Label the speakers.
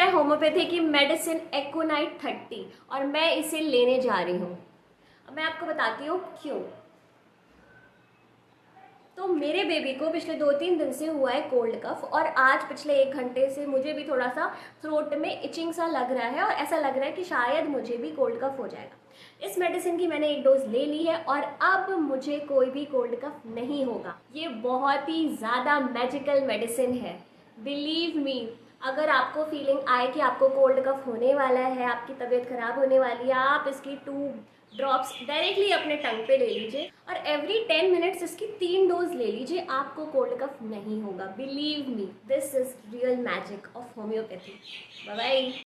Speaker 1: है होम्योपैथी की मेडिसिन एकोनाइट 30 और मैं इसे लेने जा रही हूँ। मैं आपको बताती हूँ क्यों। तो मेरे बेबी को पिछले 2-3 दिन से हुआ है कोल्ड कफ और आज पिछले 1 घंटे से मुझे भी थोड़ा सा थ्रोट में इचिंग सा लग रहा है और ऐसा लग रहा है कि शायद मुझे भी कोल्ड कफ हो जाएगा। इस मेडिसिन की मैंने 1 डोज ले ली है और अब मुझे कोई भी कोल्ड कफ नहीं होगा। ये बहुत ही ज़्यादा मैजिकल मेडिसिन है, बिलीव मी। अगर आपको फीलिंग आए कि आपको कोल्ड कफ होने वाला है, आपकी तबीयत खराब होने वाली है, आप इसकी 2 ड्रॉप्स डायरेक्टली अपने टंग पे ले लीजिए और एवरी 10 मिनट्स इसकी 3 डोज ले लीजिए, आपको कोल्ड कफ नहीं होगा। Believe me, this is real magic of homeopathy. Bye bye.